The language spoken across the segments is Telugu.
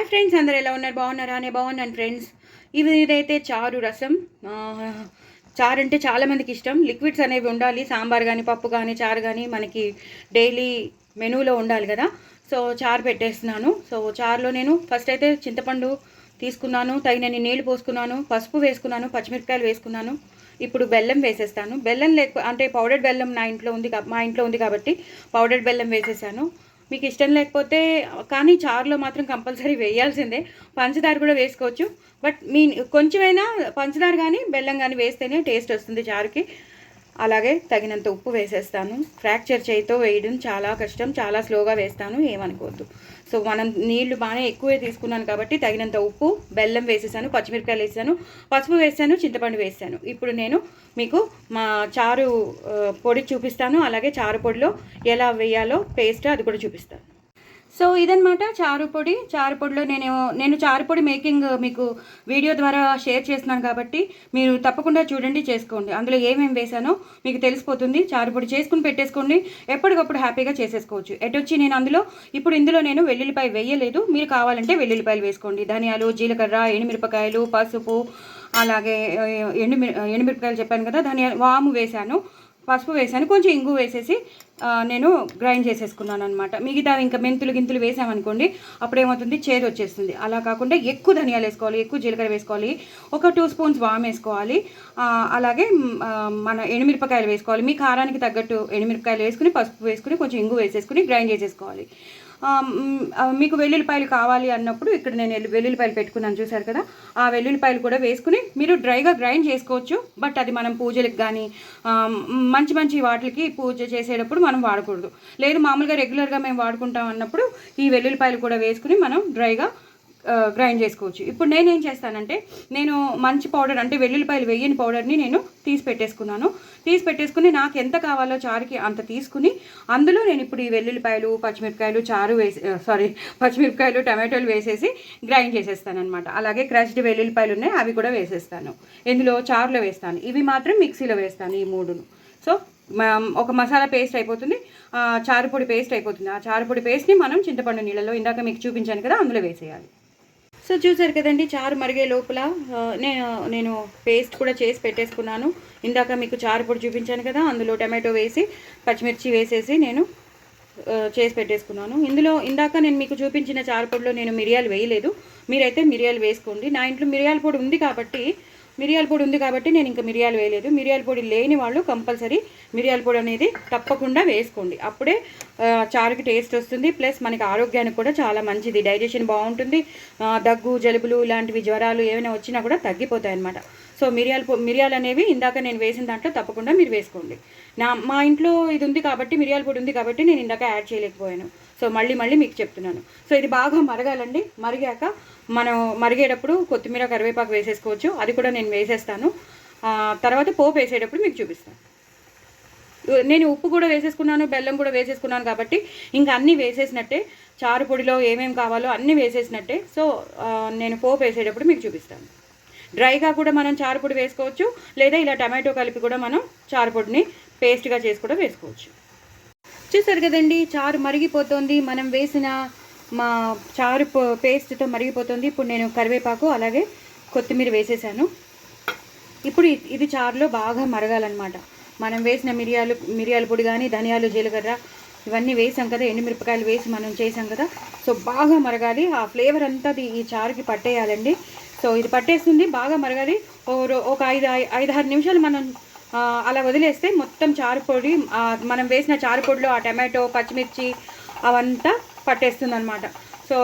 హాయ్ ఫ్రెండ్స్, అందరు ఎలా ఉన్నారు? బాగున్నారా? నేను బాగున్నాను ఫ్రెండ్స్. ఇదైతే చారు రసం. చారు అంటే చాలామందికి ఇష్టం. లిక్విడ్స్ అనేవి ఉండాలి. సాంబార్ కానీ, పప్పు కానీ, చారు కానీ మనకి డైలీ మెనూలో ఉండాలి కదా. సో చారు పెట్టేస్తున్నాను. సో చారులో నేను ఫస్ట్ అయితే చింతపండు తీసుకున్నాను, తగినన్ని నీళ్లు పోసుకున్నాను, పసుపు వేసుకున్నాను, పచ్చిమిరపకాయలు వేసుకున్నాను. ఇప్పుడు బెల్లం వేసేస్తాను. బెల్లం అంటే పౌడర్డ్ బెల్లం మా ఇంట్లో ఉంది కాబట్టి పౌడర్డ్ బెల్లం వేసేసాను. మీకు ఇష్టం లేకపోతే కానీ చారులో మాత్రం కంపల్సరీ వేయాల్సిందే. పంచదార కూడా వేసుకోవచ్చు, బట్ కొంచెమైనా పంచదార కానీ బెల్లం కానీ వేస్తేనే టేస్ట్ వస్తుంది చారుకి. అలాగే తగినంత ఉప్పు వేసేస్తాను. ఫ్రాక్చర్ చేయితో వేయడం చాలా కష్టం, చాలా స్లోగా వేస్తాను, ఏమనుకోవద్దు. సో మనం నీళ్లు బాగానే ఎక్కువే తీసుకున్నాను కాబట్టి తగినంత ఉప్పు, బెల్లం వేసేసాను, పచ్చిమిరపకాయలు వేసాను, పసుపు వేసాను, చింతపండు వేసాను. ఇప్పుడు నేను మీకు మా చారు పొడి చూపిస్తాను. అలాగే చారు పొడిలో ఎలా వేయాలో పేస్ట్ అది కూడా చూపిస్తాను. సో ఇదనమాట చారు పొడిలో నేను చారు పొడి మేకింగ్ మీకు వీడియో ద్వారా షేర్ చేస్తున్నాను కాబట్టి మీరు తప్పకుండా చూడండి, చేసుకోండి. అందులో ఏమేమి వేసానో మీకు తెలిసిపోతుంది. చారు పొడి చేసుకుని పెట్టేసుకోండి, ఎప్పటికప్పుడు హ్యాపీగా చేసేసుకోవచ్చు. ఎటొచ్చి నేను ఇందులో నేను వెల్లుల్లిపాయ వేయలేదు. మీరు కావాలంటే వెల్లుల్లిపాయలు వేసుకోండి. ధనియాలు, జీలకర్ర, ఎండుమిరపకాయలు, పసుపు, అలాగే ఎండుమిరపకాయలు చెప్పాను కదా, వాము వేశాను, పసుపు వేసాను, కొంచెం ఇంగు వేసేసి నేను గ్రైండ్ చేసేసుకున్నాను అనమాట. మిగతా ఇంకా మెంతులు వేసామనుకోండి అప్పుడు ఏమవుతుంది, చేదు వచ్చేస్తుంది. అలా కాకుండా ఎక్కువ ధనియాలు వేసుకోవాలి, ఎక్కువ జీలకర్ర వేసుకోవాలి, ఒక 2 స్పూన్స్ వాము వేసుకోవాలి. అలాగే మన ఎండుమిరపకాయలు వేసుకోవాలి. మీ కారానికి తగ్గట్టు ఎండుమిరపకాయలు వేసుకుని, పసుపు వేసుకుని, కొంచెం ఇంగు వేసేసుకుని గ్రైండ్ చేసేసుకోవాలి. మీకు వెల్లుల్లిపాయలు కావాలి అన్నప్పుడు ఇక్కడ నేను వెల్లుల్లిపాయలు పెట్టుకున్నాను, చూసారు కదా. ఆ వెల్లుల్లిపాయలు కూడా వేసుకుని మీరు డ్రైగా గ్రైండ్ చేసుకోవచ్చు. బట్ అది మనం పూజలకు కానీ మంచి వాటికి పూజ చేసేటప్పుడు మనం వాడకూడదు. లేదు మామూలుగా రెగ్యులర్గా మేము వాడుకుంటాం అన్నప్పుడు ఈ వెల్లుల్లిపాయలు కూడా వేసుకుని మనం డ్రైగా గ్రైండ్ చేసుకోవచ్చు. ఇప్పుడు నేనేం చేస్తానంటే నేను మంచి పౌడర్ అంటే వెల్లుల్లిపాయలు వేయని పౌడర్ని నేను తీసి పెట్టేసుకుని నాకు ఎంత కావాలో చారుకి అంత తీసుకుని అందులో నేను ఇప్పుడు ఈ వెల్లుల్లిపాయలు, పచ్చిమిరపకాయలు, టమాటోలు వేసేసి గ్రైండ్ చేసేస్తాను అనమాట. అలాగే క్రష్డ్ వెల్లుల్లిపాయలు ఉన్నాయి, అవి కూడా వేసేస్తాను. ఇందులో చారులో వేస్తాను, ఇవి మాత్రం మిక్సీలో వేస్తాను, ఈ 3ను. సో ఒక మసాలా పేస్ట్ అయిపోతుంది, చారు పొడి పేస్ట్ అయిపోతుంది. ఆ చారు పొడి పేస్ట్ని మనం చింతపండు నీళ్ళలో ఇందాక మీకు చూపించాను కదా అందులో వేసేయాలి. సో చూసారు కదండి, చారు మరిగే లోపల నేను పేస్ట్ కూడా చేసి పెట్టేసుకున్నాను. ఇందాక మీకు చారు పొడి చూపించాను కదా, అందులో టమాటో వేసి పచ్చిమిర్చి వేసేసి నేను చేసి పెట్టేసుకున్నాను. ఇందాక నేను మీకు చూపించిన చారు పొడిలో నేను మిరియాలు వేయలేదు. మీరైతే మిరియాలు వేసుకోండి. నా ఇంట్లో మిరియాల పొడి ఉంది కాబట్టి నేను ఇంకా మిరియాలు వేయలేదు. మిరియాల పొడి లేని వాళ్ళు కంపల్సరీ మిరియాల పొడి అనేది తప్పకుండా వేసుకోండి. అప్పుడే చారుకి టేస్ట్ వస్తుంది. ప్లస్ మనకి ఆరోగ్యానికి కూడా చాలా మంచిది, డైజెషన్ బాగుంటుంది. దగ్గు, జలుబులు ఇలాంటివి జ్వరాలు ఏమైనా వచ్చినా కూడా తగ్గిపోతాయి అన్నమాట. సో మిరియాలు అనేవి ఇందాక నేను వేసిన దాంట్లో తప్పకుండా మీరు వేసుకోండి. మా ఇంట్లో ఇది ఉంది కాబట్టి, మిరియాల పొడి ఉంది కాబట్టి నేను ఇందాక యాడ్ చేయలేకపోయాను. సో మళ్ళీ మీకు చెప్తున్నాను. సో ఇది బాగా మరగాలండి. మరిగాక మనం మరిగేటప్పుడు కొత్తిమీర, కరివేపాకు వేసేసుకోవచ్చు. అది కూడా నేను వేసేస్తాను. తర్వాత పోపు వేసేటప్పుడు మీకు చూపిస్తాను. నేను ఉప్పు కూడా వేసేసుకున్నాను, బెల్లం కూడా వేసేసుకున్నాను కాబట్టి ఇంకా అన్నీ వేసేసినట్టే. చారు పొడిలో ఏమేమి కావాలో అన్నీ వేసేసినట్టే. సో నేను పోపు వేసేటప్పుడు మీకు చూపిస్తాను. డ్రైగా కూడా మనం చారు పొడి వేసుకోవచ్చు, లేదా ఇలా టమాటో కలిపి కూడా మనం చారు పొడిని పేస్ట్గా చేసి కూడా వేసుకోవచ్చు. చూసారు కదండి, చారు మరిగిపోతుంది. మనం వేసిన మా చారు పేస్ట్తో మరిగిపోతుంది. ఇప్పుడు నేను కరివేపాకు అలాగే కొత్తిమీర వేసేసాను. ఇప్పుడు ఇది చారులో బాగా మరగాలన్నమాట. మనం వేసిన మిరియాల పొడి కానీ, ధనియాలు, జీలకర్ర ఇవన్నీ వేసాం కదా, ఎండుమిరపకాయలు వేసి మనం చేసాం కదా. సో బాగా మరగాలి. ఆ ఫ్లేవర్ అంతా ఈ చారుకి పట్టేయాలండి. సో ఇది పట్టేస్తుంది, బాగా మరగాలి. ఒక 5-6 నిమిషాలు మనం అలా వదిలేస్తే మొత్తం చారు పొడి మనం వేసిన చారు పొడిలో ఆ టమాటో, పచ్చిమిర్చి అవంతా పట్టేస్తుంది అనమాట. సో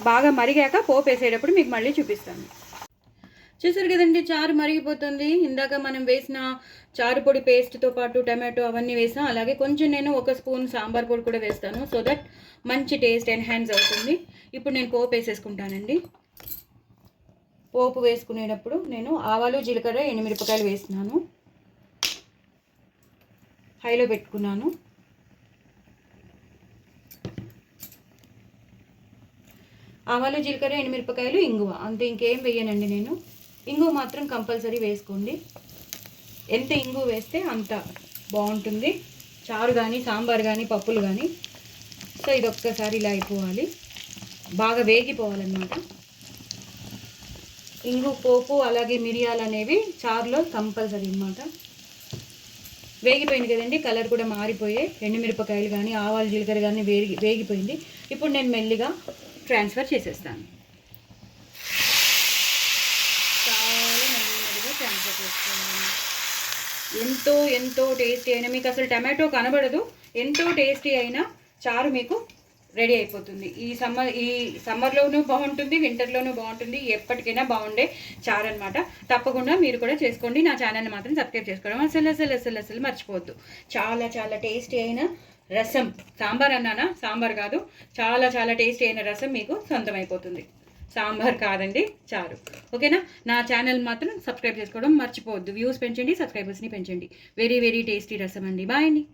బాగా మరిగాక పోపు వేసేటప్పుడు మీకు మళ్ళీ చూపిస్తాను. చూసారు కదండి, చారు మరిగిపోతుంది. ఇందాక మనం వేసిన చారు పొడి పేస్ట్తో పాటు టమాటో అవన్నీ వేసాం. అలాగే కొంచెం నేను 1 స్పూన్ సాంబార్ పొడి కూడా వేస్తాను, సో దట్ మంచి టేస్ట్ ఎన్హాన్స్ అవుతుంది. ఇప్పుడు నేను పోపు వేసేసుకుంటానండి. పోపు వేసుకునేటప్పుడు నేను ఆవాలు, జీలకర్ర, ఎండుమిరపకాయలు వేస్తున్నాను. హైలో పెట్టుకున్నాను. ఆవాలు, జీలకర్ర, ఎండుమిరపకాయలు, ఇంగువ, అంతే, ఇంకేం వేయనండి నేను. ఇంగువ మాత్రం కంపల్సరీ వేసుకోండి. ఎంత ఇంగువ వేస్తే అంత బాగుంటుంది చారు కానీ, సాంబార్ కానీ, పప్పులు కానీ. సో ఇది ఒక్కసారి ఇలా అయిపోవాలి. బాగా వేగిపోవాలన్నమాట. ఇంగు, పోపు అలాగే మిరియాలు అనేవి చారులో కంపల్సరీ అన్నమాట. వేగిపోయింది కదండి, కలర్ కూడా మారిపోయాయి. ఎండుమిరపకాయలు కానీ ఆవాలు జీలకర్ర కానీ వేగిపోయింది. ఇప్పుడు నేను మెల్లిగా ట్రాన్స్ఫర్ చేసేస్తాను. చాలా నెమ్మదిగా ట్రాన్స్ఫర్ చేసుకోవాలి. ఎంతో ఎంతో టేస్టీ అయినా, మీకు అసలు టమాటో కనబడదు, ఎంతో టేస్టీ అయినా చారు మీకు రెడీ అయిపోతుంది. ఈ సమ్మర్లోనూ బాగుంటుంది, వింటర్లోనూ బాగుంటుంది, ఎప్పటికైనా బాగుండే చారు అనమాట. తప్పకుండా మీరు కూడా చేసుకోండి. నా ఛానల్ని మాత్రం సబ్స్క్రైబ్ చేసుకోవడం అసలు మర్చిపోవద్దు. చాలా చాలా టేస్టీ అయిన రసం, సాంబార్ అన్నానా, సాంబార్ కాదు, చాలా చాలా టేస్టీ అయిన రసం మీకు సొంతం అయిపోతుంది. సాంబార్ కాదండి, చారు. ఓకేనా? నా ఛానల్ మాత్రం సబ్స్క్రైబ్ చేసుకోవడం మర్చిపోవద్దు. వ్యూస్ పెంచండి, సబ్స్క్రైబర్స్ని పెంచండి. వెరీ వెరీ టేస్టీ రసం అండి. బాయ్ అండి.